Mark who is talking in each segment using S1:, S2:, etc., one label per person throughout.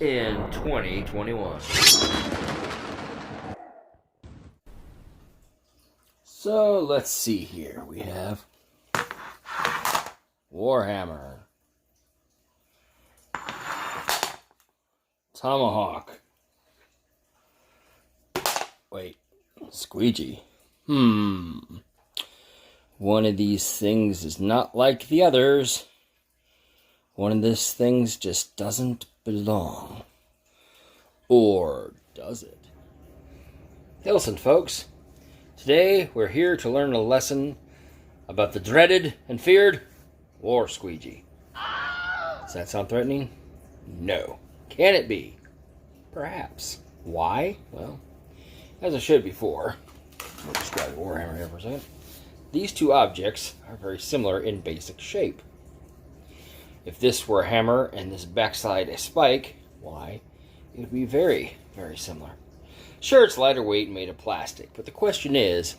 S1: in 2021. So let's see here. We have Warhammer, Tomahawk. Wait, Squeegee. One of these things is not like the others. One of these things just doesn't belong. Or does it? Hey, listen, folks. Today we're here to learn a lesson about the dreaded and feared War Squeegee. Does that sound threatening? No. Can it be? Perhaps. Why? Well, as I showed before, we'll describe Warhammer here for a second. These two objects are very similar in basic shape. If this were a hammer and this backside a spike, why, it would be very, very similar. Sure, it's lighter weight and made of plastic, but the question is,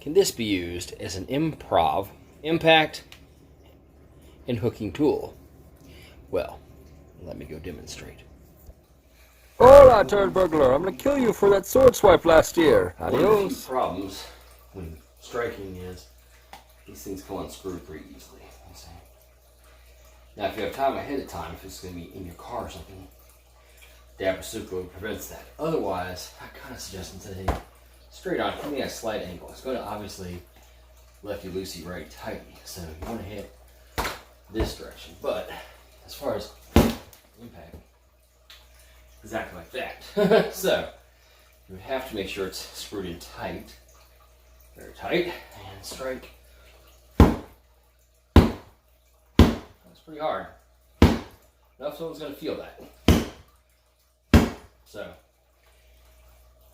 S1: can this be used as an improv, impact, and hooking tool? Well, let me go demonstrate.
S2: Hola, turd burglar. I'm gonna kill you for that sword swipe last year. Adios.
S1: Problems when striking is these things come unscrewed pretty easily. You see. Now, if you have time ahead of time, if it's going to be in your car or something, Asa-Punk prevents that. Otherwise, I kind of suggest today straight on, coming at a slight angle. It's going to obviously lefty-loosey, right-tighty. So you want to hit this direction. But as far as impact, exactly like that. So you would have to make sure it's screwed in tight. Very tight, and strike. That's pretty hard. Enough someone's going to feel that. So,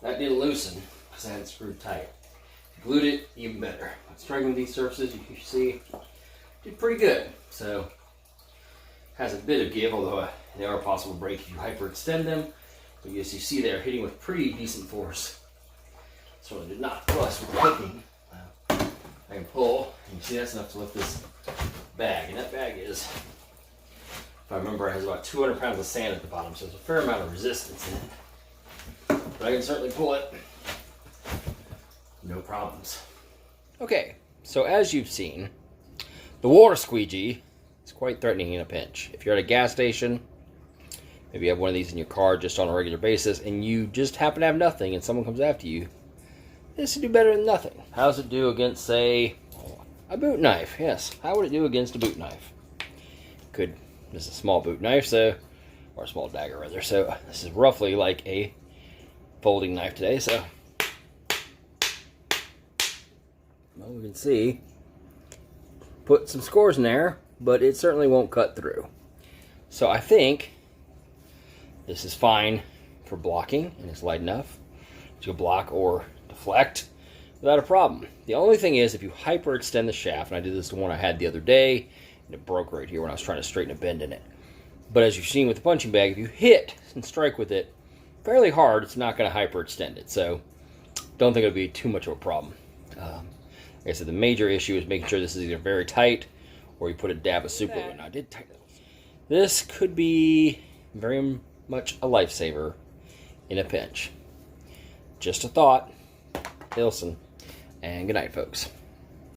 S1: that didn't loosen because I had it screwed tight. If you glued it, even better. But striking with these surfaces, you can see, did pretty good. So, has a bit of give, although they are possible to break if you hyperextend them. But as you see, they're hitting with pretty decent force. So it did not plus with the hooking. I can pull, and you see that's enough to lift this bag. And that bag is, if I remember, it has about 200 pounds of sand at the bottom, so there's a fair amount of resistance in it. But I can certainly pull it. No problems. Okay, so as you've seen, the War Squeegee is quite threatening in a pinch. If you're at a gas station, maybe you have one of these in your car just on a regular basis, and you just happen to have nothing, and someone comes after you, this would do better than nothing. How does it do against, say, a boot knife? Yes, how would it do against a boot knife? This is a small boot knife, so, or a small dagger rather, so this is roughly like a folding knife today, so. Well, we can see, put some scores in there, but it certainly won't cut through. So I think this is fine for blocking, and it's light enough to block or deflect without a problem. The only thing is, if you hyperextend the shaft, and I did this to one I had the other day, and it broke right here when I was trying to straighten a bend in it. But as you've seen with the punching bag, if you hit and strike with it fairly hard, it's not going to hyperextend it. So don't think it'll be too much of a problem. Like I said, the major issue is making sure this is either very tight or you put a dab of super glue. Now, I did tighten it. This could be very much a lifesaver in a pinch. Just a thought. Listen, and good night, folks.